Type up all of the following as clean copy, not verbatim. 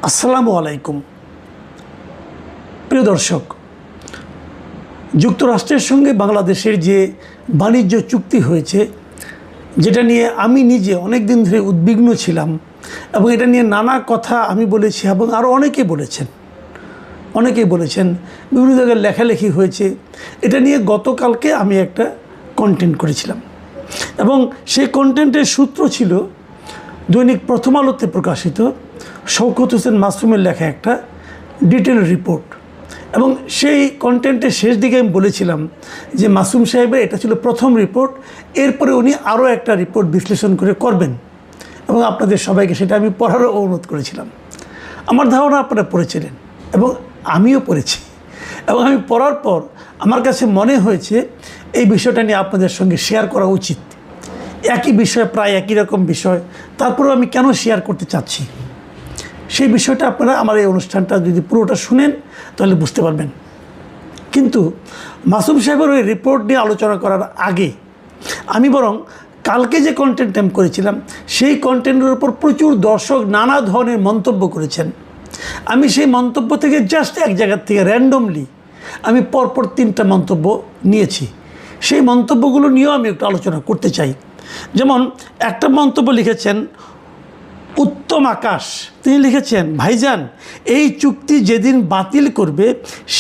আসসালামু আলাইকুম প্রিয় দর্শক, যুক্তরাষ্ট্রের সঙ্গে বাংলাদেশের যে বাণিজ্য চুক্তি হয়েছে, যেটা নিয়ে আমি নিজে অনেক দিন ধরে উদ্বিগ্ন ছিলাম এবং এটা নিয়ে নানা কথা আমি বলেছি এবং আরও অনেকেই বলেছেন, বিভিন্ন জায়গায় লেখালেখি হয়েছে। এটা নিয়ে গতকালকে আমি একটা কন্টেন্ট করেছিলাম এবং সেই কন্টেন্টের সূত্র ছিল দৈনিক প্রথম আলোতে প্রকাশিত শওকত হোসেন মাসুমের লেখা একটা ডিটেল রিপোর্ট। এবং সেই কন্টেন্টের শেষ দিকে আমি বলেছিলাম যে মাসুম সাহেবের এটা ছিল প্রথম রিপোর্ট, এরপরে উনি আরও একটা রিপোর্ট বিশ্লেষণ করে করবেন এবং আপনাদের সবাইকে সেটা আমি পড়ারও অনুরোধ করেছিলাম। আমার ধারণা আপনারা পড়েছিলেন এবং আমিও পড়েছি এবং আমি পড়ার পর আমার কাছে মনে হয়েছে এই বিষয়টা নিয়ে আপনাদের সঙ্গে শেয়ার করা উচিত। একই বিষয়, প্রায় একই রকম বিষয়, তারপরেও আমি কেন শেয়ার করতে চাচ্ছি সেই বিষয়টা আপনারা আমার এই অনুষ্ঠানটা যদি পুরোটা শুনেন তাহলে বুঝতে পারবেন। কিন্তু মাসুম সাহেবের ওই রিপোর্ট নিয়ে আলোচনা করার আগে আমি বরং কালকে যে কন্টেন্ট আমি করেছিলাম সেই কন্টেন্টের উপর প্রচুর দর্শক নানা ধরনের মন্তব্য করেছেন। আমি সেই মন্তব্য থেকে জাস্ট এক জায়গার থেকে র্যান্ডমলি আমি পরপর 3টা মন্তব্য নিয়েছি। সেই মন্তব্যগুলো নিয়েও আমি একটু আলোচনা করতে চাই। যেমন একটা মন্তব্য লিখেছেন উত্তম আকাশ, তিনি লিখেছেন, ভাইজান এই চুক্তি যেদিন বাতিল করবে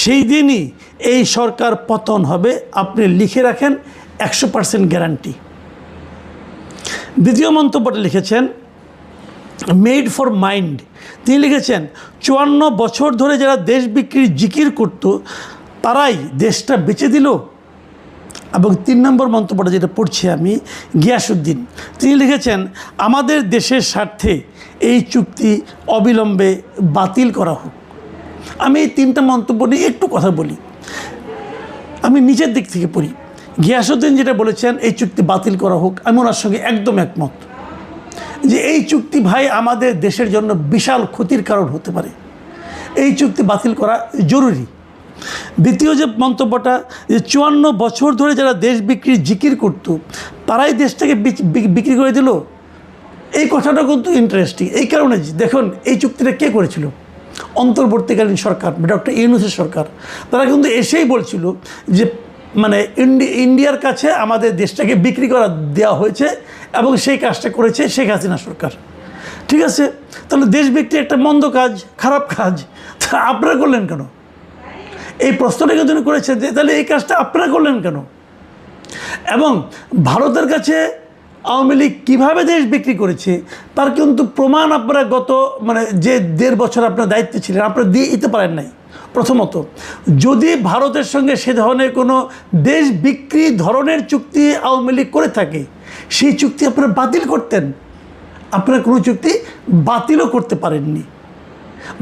সেই দিনই এই সরকার পতন হবে, আপনি লিখে রাখেন 100% গ্যারান্টি। দ্বিতীয় মন্তব্যটা লিখেছেন মেড ফর মাইন্ড, তিনি লিখেছেন 54 বছর ধরে যারা দেশ বিক্রির জিকির করত তারাই দেশটা বেচে দিল। এবং 3 নম্বর মন্তব্যটা যেটা পড়ছি আমি, গিয়াসউদ্দিন, তিনি লিখেছেন আমাদের দেশের স্বার্থে এই চুক্তি অবিলম্বে বাতিল করা হোক। আমি এই 3টা মন্তব্য নিয়ে একটু কথা বলি। আমি নিচের দিক থেকে পড়ি। গিয়াসউদ্দিন যেটা বলেছেন এই চুক্তি বাতিল করা হোক, আমি ওনার সঙ্গে একদম একমত যে এই চুক্তি ভাই আমাদের দেশের জন্য বিশাল ক্ষতির কারণ হতে পারে, এই চুক্তি বাতিল করা জরুরি। দ্বিতীয় যে মন্তব্যটা যে 54 বছর ধরে যারা দেশ বিক্রির জিকির করত তারাই দেশটাকে বিক্রি করে দিল, এই কথাটা কিন্তু ইন্টারেস্টিং। এই কারণে দেখুন এই চুক্তিটা কে করেছিল? অন্তর্বর্তীকালীন সরকার, ডক্টর ইউনূসের সরকার। তারা কিন্তু এসেই বলছিল যে মানে ইন্ডিয়ার কাছে আমাদের দেশটাকে বিক্রি করা দেওয়া হয়েছে এবং সেই কাজটা করেছে শেখ হাসিনা সরকার। ঠিক আছে, তাহলে দেশ বিক্রি একটা মন্দ কাজ, খারাপ কাজ, তা আপনারা করলেন কেন? এই প্রশ্নটা কিন্তু করেছে যে তাহলে এই কাজটা আপনারা করলেন কেন? এবং ভারতের কাছে আওয়ামী লীগ কীভাবে দেশ বিক্রি করেছে তার কিন্তু প্রমাণ আপনারা গত যে 1.5 বছর আপনার দায়িত্বে ছিলেন আপনারা দিয়ে দিতে পারেন নাই। প্রথমত, যদি ভারতের সঙ্গে সে ধরনের কোনো দেশ বিক্রি ধরনের চুক্তি আওয়ামী লীগ করে থাকে সেই চুক্তি আপনারা বাতিল করতেন। আপনারা কোনো চুক্তি বাতিলও করতে পারেননি।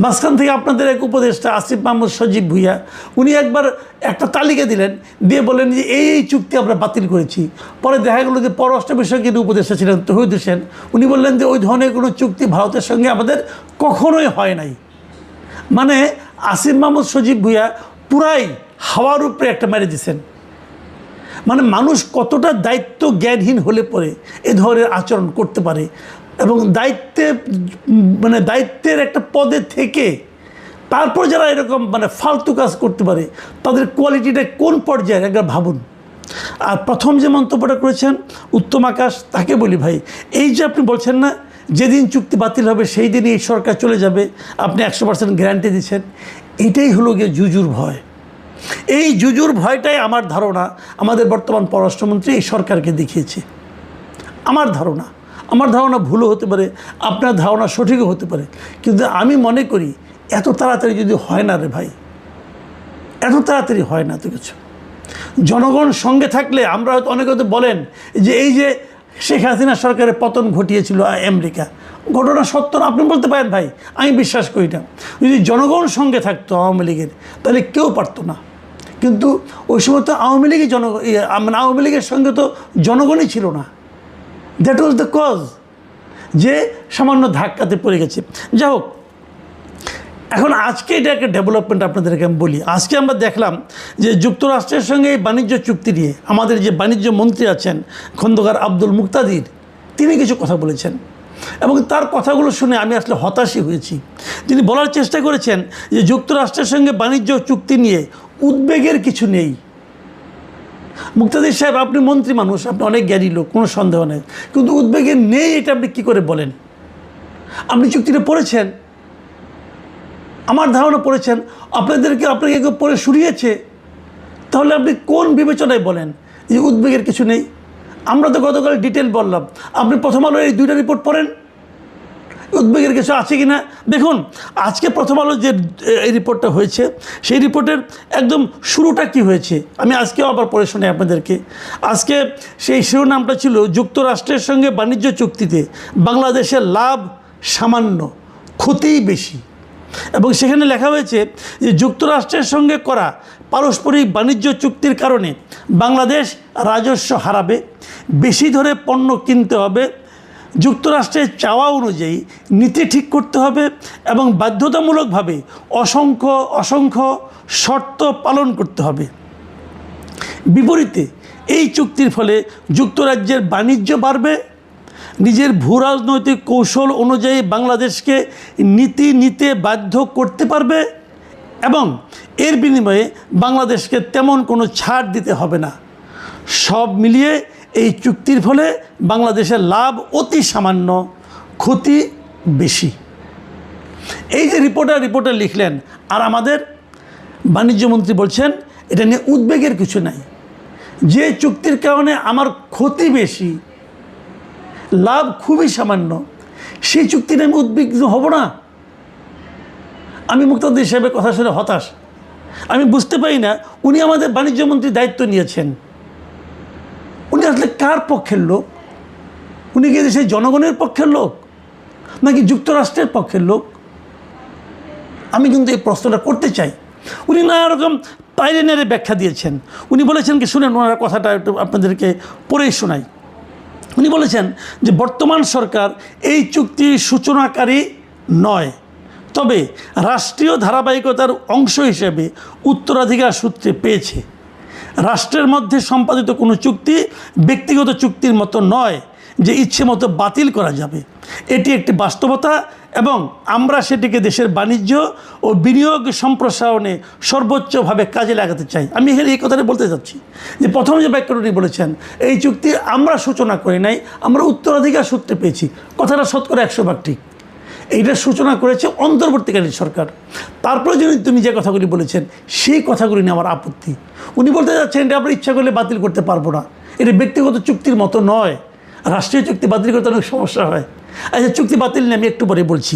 মাঝখান থেকে আপনাদের এক উপদেষ্টা আসিফ মাহমুদ সজীব ভুইয়া উনি একবার একটা তালিকা দিলেন, দিয়ে বললেন যে এই চুক্তি আমরা বাতিল করেছি। পরে দেখা গেলো যে পররাষ্ট্র বিষয়ক যিনি উপদেষ্টা ছিলেন তৌহিদ হোসেন, উনি বললেন যে ওই ধরনের কোনো চুক্তি ভারতের সঙ্গে আমাদের কখনোই হয় নাই। মানে আসিফ মাহমুদ সজীব ভুইয়া পুরাই হাওয়ার উপরে একটা মেরে দিয়েছেন। মানে মানুষ কতটা দায়িত্ব জ্ঞানহীন হলে পরে এ ধরনের আচরণ করতে পারে এবং দায়িত্বের একটা পদে থেকে তারপর যারা এরকম ফালতু কাজ করতে পারে তাদের কোয়ালিটিটা কোন পর্যায়ে একবার ভাবুন। আর প্রথম যে মন্তব্যটা করেছেন উত্তম আকাশ, তাকে বলি ভাই এই যে আপনি বলছেন না যেদিন চুক্তি বাতিল হবে সেই দিনই এই সরকার চলে যাবে, আপনি 100% গ্যারান্টি দিচ্ছেন, এটাই হলো গিয়ে জুজুর ভয়। এই জুজুর ভয়টাই আমার ধারণা আমাদের বর্তমান পররাষ্ট্রমন্ত্রী এই সরকারকে দেখিয়েছে। আমার ধারণা ভুলও হতে পারে, আপনার ধারণা সঠিকও হতে পারে, কিন্তু আমি মনে করি এত তাড়াতাড়ি যদি হয় না রে ভাই, এত তাড়াতাড়ি হয় না তো কিছু। জনগণ সঙ্গে থাকলে আমরা হয়তো অনেকে হয়তো বলেন যে এই যে শেখ হাসিনা সরকারের পতন ঘটিয়েছিল আমেরিকা, ঘটনা সত্য না, আপনি বলতে পারেন ভাই, আমি বিশ্বাস করি না। যদি জনগণ সঙ্গে থাকতো আওয়ামী লীগের তাহলে কেউ পারতো না। কিন্তু ওই সময় তো আওয়ামী লীগের সঙ্গে তো জনগণই ছিল না। দ্যাট ওয়াজ দ্য কজ, যে সামান্য ধাক্কাতে পড়ে গেছে। যাই হোক, এখন আজকে এটা একটা ডেভেলপমেন্ট আপনাদেরকে আমি বলি। আজকে আমরা দেখলাম যে যুক্তরাষ্ট্রের সঙ্গে এই বাণিজ্য চুক্তি নিয়ে আমাদের যে বাণিজ্য মন্ত্রী আছেন খন্দকার আব্দুল মুক্তাদির, তিনি কিছু কথা বলেছেন। এবং তার কথাগুলো শুনে আমি আসলে হতাশই হয়েছি। তিনি বলার চেষ্টা করেছেন যে যুক্তরাষ্ট্রের সঙ্গে বাণিজ্য চুক্তি নিয়ে উদ্বেগের কিছু নেই। মুক্তাদির সাহেব, আপনি মন্ত্রী মানুষ, আপনি অনেক জ্ঞানী লোক, কোনো সন্দেহ নেই, কিন্তু উদ্বেগের নেই এটা আপনি কী করে বলেন? আপনি চুক্তিটা পড়েছেন, আমার ধারণা পড়েছেন, আপনাকে কেউ পড়ে শুনিয়েছে, তাহলে আপনি কোন বিবেচনায় বলেন যে উদ্বেগের কিছু নেই? আমরা তো গতকাল ডিটেল বললাম, আপনি প্রথম আলোর এই 2টা রিপোর্ট পড়েন, উদ্বেগের কিছু আছে কি না দেখুন। আজকে প্রথম আলো যে এই রিপোর্টটা হয়েছে, সেই রিপোর্টের একদম শুরুটা কি হয়েছে আমি আজকেও আবার পড়ে শোনাই আপনাদেরকে। আজকে সেই শিরোনামটা ছিল যুক্তরাষ্ট্রের সঙ্গে বাণিজ্য চুক্তিতে বাংলাদেশের লাভ সামান্য, ক্ষতিই বেশি। এবং সেখানে লেখা হয়েছে যে যুক্তরাষ্ট্রের সঙ্গে করা পারস্পরিক বাণিজ্য চুক্তির কারণে বাংলাদেশ রাজস্ব হারাবে, বেশি ধরে পণ্য কিনতে হবে, যুক্তরাষ্ট্রের চাওয়া অনুযায়ী নীতি ঠিক করতে হবে এবং বাধ্যতামূলকভাবে অসংখ্য শর্ত পালন করতে হবে। বিপরীতে এই চুক্তির ফলে যুক্তরাজ্যের বাণিজ্য বাড়বে, নিজের ভূরাজনৈতিক কৌশল অনুযায়ী বাংলাদেশকে নীতি নিতে বাধ্য করতে পারবে এবং এর বিনিময়ে বাংলাদেশকে তেমন কোনো ছাড় দিতে হবে না। সব মিলিয়ে এই চুক্তির ফলে বাংলাদেশের লাভ অতি সামান্য, ক্ষতি বেশি। এই যে রিপোর্টার লিখলেন, আর আমাদের বাণিজ্যমন্ত্রী বলছেন এটা নিয়ে উদ্বেগের কিছু নাই, যে চুক্তির কারণে আমার ক্ষতি বেশি, লাভ খুবই সামান্য, সেই চুক্তি নিয়ে আমি উদ্বিগ্ন হব না? আমি মুক্তাদির সাহেবের কথা শুনে হতাশ। আমি বুঝতে পারি না উনি আমাদের বাণিজ্যমন্ত্রীর দায়িত্ব নিয়েছেন, উনি আসলে কার পক্ষের লোক? উনি কি দেশের জনগণের পক্ষের লোক নাকি যুক্তরাষ্ট্রের পক্ষের লোক? আমি কিন্তু এই প্রশ্নটা করতে চাই। উনি নানা রকম পাইরে নেড়ে ব্যাখ্যা দিয়েছেন। উনি বলেছেন কি, শুনেন ওনার কথাটা একটু আপনাদেরকে পড়েই শোনাই। উনি বলেছেন যে বর্তমান সরকার এই চুক্তির সূচনাকারী নয়, তবে রাষ্ট্রীয় ধারাবাহিকতার অংশ হিসেবে উত্তরাধিকার সূত্রে পেয়েছে। রাষ্ট্রের মধ্যে সম্পাদিত কোনো চুক্তি ব্যক্তিগত চুক্তির মতো নয় যে ইচ্ছে মতো বাতিল করা যাবে। এটি একটি বাস্তবতা এবং আমরা সেটিকে দেশের বাণিজ্য ও বিনিয়োগ সম্প্রসারণে সর্বোচ্চভাবে কাজে লাগাতে চাই। আমি এখানে এই কথাটা বলতে চাচ্ছি যে প্রথম যে বাক্যটি বলেছেন, এই চুক্তি আমরা সূচনা করি নাই, আমরা উত্তরাধিকার সূত্রে পেয়েছি, কথাটা শতকরা 100% ঠিক। এইটার সূচনা করেছে অন্তর্বর্তীকালীন সরকার। তারপরে যদি তিনি যে কথাগুলি বলেছেন সেই কথাগুলি নিয়ে আমার আপত্তি। উনি বলতে যাচ্ছেন এটা আমরা ইচ্ছা করলে বাতিল করতে পারবো না, এটা ব্যক্তিগত চুক্তির মতো নয়, রাষ্ট্রীয় চুক্তি বাতিল করতে অনেক সমস্যা হয়। আচ্ছা, চুক্তি বাতিল নিয়ে আমি একটু পরে বলছি।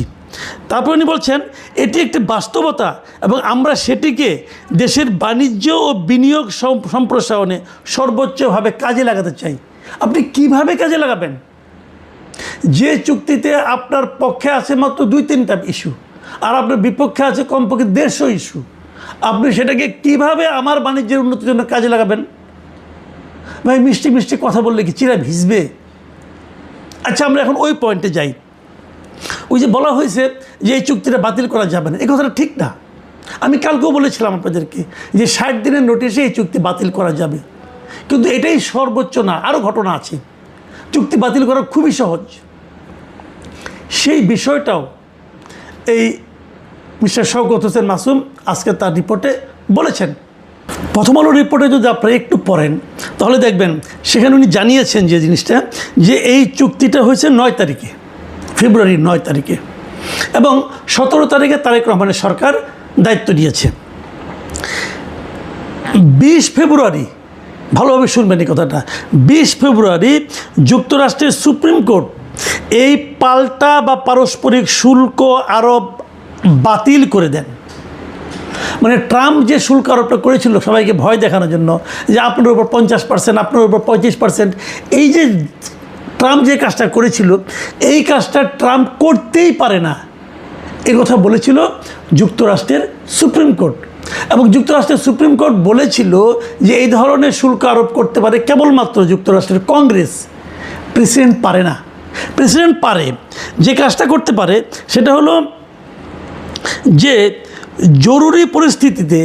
তারপর উনি বলছেন এটি একটি বাস্তবতা এবং আমরা সেটিকে দেশের বাণিজ্য ও বিনিয়োগ সম্প্রসারণে সর্বোচ্চভাবে কাজে লাগাতে চাই। আপনি কিভাবে কাজে লাগাবেন? যে চুক্তিতে আপনার পক্ষে আছে মাত্র 2-3টা ইস্যু আর আপনার বিপক্ষে আছে কমপক্ষে 150 ইস্যু, আপনি সেটাকে কিভাবে আমার বাণিজ্যের উন্নতির জন্য কাজে লাগাবেন? ভাই, মিষ্টি মিষ্টি কথা বললে কি চিরা ভিজবে? আচ্ছা, আমরা এখন ওই পয়েন্টে যাই। ওই যে বলা হয়েছে যে এই চুক্তিটা বাতিল করা যাবে না, এই কথাটা ঠিক না। আমি কালকেও বলেছিলাম আপনাদেরকে যে 60 দিনের নোটিশে এই চুক্তি বাতিল করা যাবে, কিন্তু এটাই সর্বোচ্চ না, আরও ঘটনা আছে। চুক্তি বাতিল করা খুবই সহজ। সেই বিষয়টাও এই মিস্টার শওকত হোসেন মাসুম আজকে তার রিপোর্টে বলেছেন। প্রথম আলো রিপোর্টে যদি আপনারা একটু পড়েন তাহলে দেখবেন সেখানে উনি জানিয়েছেন যে জিনিসটা, যে এই চুক্তিটা হয়েছে 9 তারিখে, ফেব্রুয়ারির 9 তারিখে, এবং 17 তারিখে তারেক রহমানের সরকার দায়িত্ব নিয়েছে। 20 ফেব্রুয়ারি, ভালোভাবে শুনবেন এই কথাটা, 20 ফেব্রুয়ারি যুক্তরাষ্ট্রের সুপ্রিম কোর্ট এই পাল্টা বা পারস্পরিক শুল্ক আরোপ বাতিল করে দেন। মানে ট্রাম্প যে শুল্ক আরোপটা করেছিল সবাইকে ভয় দেখানোর জন্য, যে আপনার উপর 50%, আপনার উপর 35%, এই যে ট্রাম্প যে কাজটা করেছিল এই কাজটা ট্রাম্প করতেই পারে না, এই কথা বলেছিল যুক্তরাষ্ট্রের সুপ্রিম কোর্ট। এবং যুক্তরাষ্ট্রের সুপ্রিম কোর্ট বলেছিল যে এই ধরনের শুল্ক আরোপ করতে পারে কেবলমাত্র যুক্তরাষ্ট্রের কংগ্রেস, প্রেসিডেন্ট পারে না। প্রেসিডেন্ট পারে, যে কাজটা করতে পারে সেটা হলো যে জরুরি পরিস্থিতিতে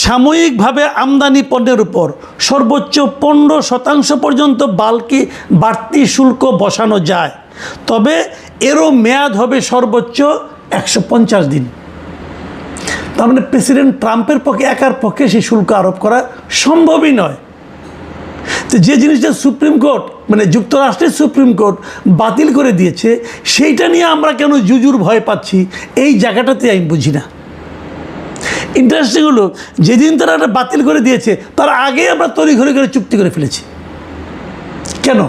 সাময়িকভাবে আমদানি পণ্যের উপর সর্বোচ্চ 15% পর্যন্ত বাড়তি শুল্ক বসানো যায়। তবে এরও মেয়াদ হবে সর্বোচ্চ 150 দিন। তার মানে প্রেসিডেন্ট ট্রাম্পের পক্ষে একার পক্ষে সেই শুল্ক আরোপ করা সম্ভবই নয়। তো যে জিনিসটা সুপ্রিম কোর্ট মানে যুক্তরাষ্ট্রের সুপ্রিম কোর্ট বাতিল করে দিয়েছে, সেইটা নিয়ে আমরা কেন জুজুর ভয় পাচ্ছি, এই জায়গাটাতে আমি বুঝি না। ইন্টারেস্টিং হলো, যেদিন তারা এটা বাতিল করে দিয়েছে তার আগে আমরা তড়িঘড়ি করে চুক্তি করে ফেলেছি। কেন?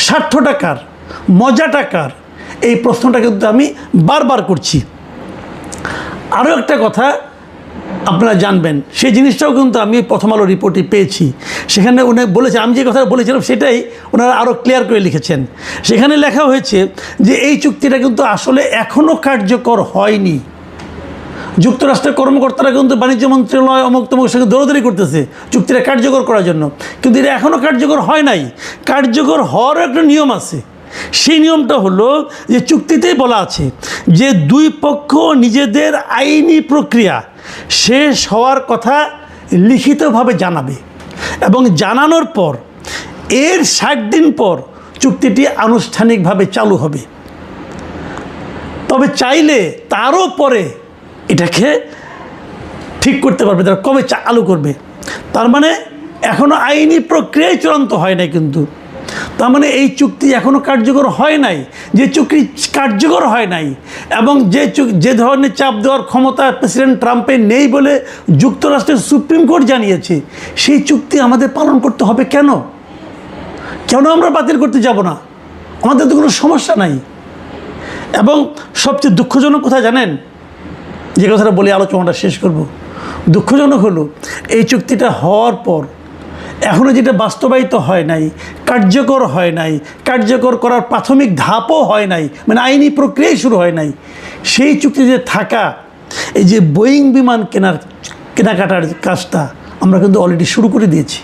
স্বার্থটা কার, মজাটা কার, এই প্রশ্নটা কিন্তু আমি বারবার করছি। আরও একটা কথা আপনারা জানবেন, সেই জিনিসটাও কিন্তু আমি প্রথম আলো রিপোর্টে পেয়েছি। সেখানে উনি বলেছেন, আমি যে কথা বলেছিলাম সেটাই ওনারা আরও ক্লিয়ার করে লিখেছেন। সেখানে লেখা হয়েছে যে এই চুক্তিটা কিন্তু আসলে এখনও কার্যকর হয়নি। যুক্তরাষ্ট্রের কর্মকর্তারা কিন্তু বাণিজ্য মন্ত্রণালয় অমুক তমুক সঙ্গে দৌড়াদৌড়ি করতেছে চুক্তিটা কার্যকর করার জন্য, কিন্তু এটা এখনও কার্যকর হয় নাই। কার্যকর হওয়ারও একটা নিয়ম আছে। সেই নিয়মটা হলো যে চুক্তিতেই বলা আছে যে দুই পক্ষ নিজেদের আইনি প্রক্রিয়া শেষ হওয়ার কথা লিখিতভাবে জানাবে, এবং জানানোর পর এর 60 দিন পর চুক্তিটি আনুষ্ঠানিকভাবে চালু হবে। তবে চাইলে তারও পরে এটাকে ঠিক করতে পারবে তারা কবে চালু করবে। তার মানে এখনও আইনি প্রক্রিয়ায় চূড়ান্ত হয় নাই। কিন্তু তার মানে এই চুক্তি এখনও কার্যকর হয় নাই। যে চুক্তি কার্যকর হয় নাই এবং যে ধরনের চাপ দেওয়ার ক্ষমতা প্রেসিডেন্ট ট্রাম্পের নেই বলে যুক্তরাষ্ট্রের সুপ্রিম কোর্ট জানিয়েছে, সেই চুক্তি আমাদের পালন করতে হবে কেন? কেন আমরা বাতিল করতে যাব না? আমাদের তো কোনো সমস্যা নাই। এবং সবচেয়ে দুঃখজনক কথা জানেন, যে কথাটা বলে আলোচনাটা শেষ করব, দুঃখজনক হলো এই চুক্তিটা হওয়ার পর এখনও যেটা বাস্তবায়িত হয় নাই, কার্যকর হয় নাই, কার্যকর করার প্রাথমিক ধাপও হয় নাই, মানে আইনি প্রক্রিয়াই শুরু হয় নাই। সেই চুক্তিতে থাকা এই যে বোয়িং বিমান কেনাকাটার কাজটা আমরা কিন্তু অলরেডি শুরু করে দিয়েছি।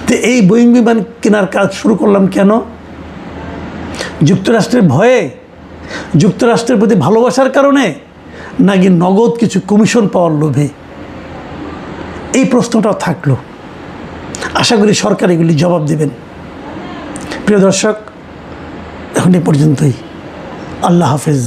তো এই বোয়িং বিমান কেনার কাজ শুরু করলাম কেন? যুক্তরাষ্ট্রের ভয়ে, যুক্তরাষ্ট্রের প্রতি ভালোবাসার কারণে, নাকি নগদ কিছু কমিশন পাওয়ার লোভে? এই প্রশ্নটাও থাকলো। আশা করি সরকার এগুলি জবাব দেবেন। প্রিয় দর্শক, এখন এই পর্যন্তই। আল্লাহ হাফেজ।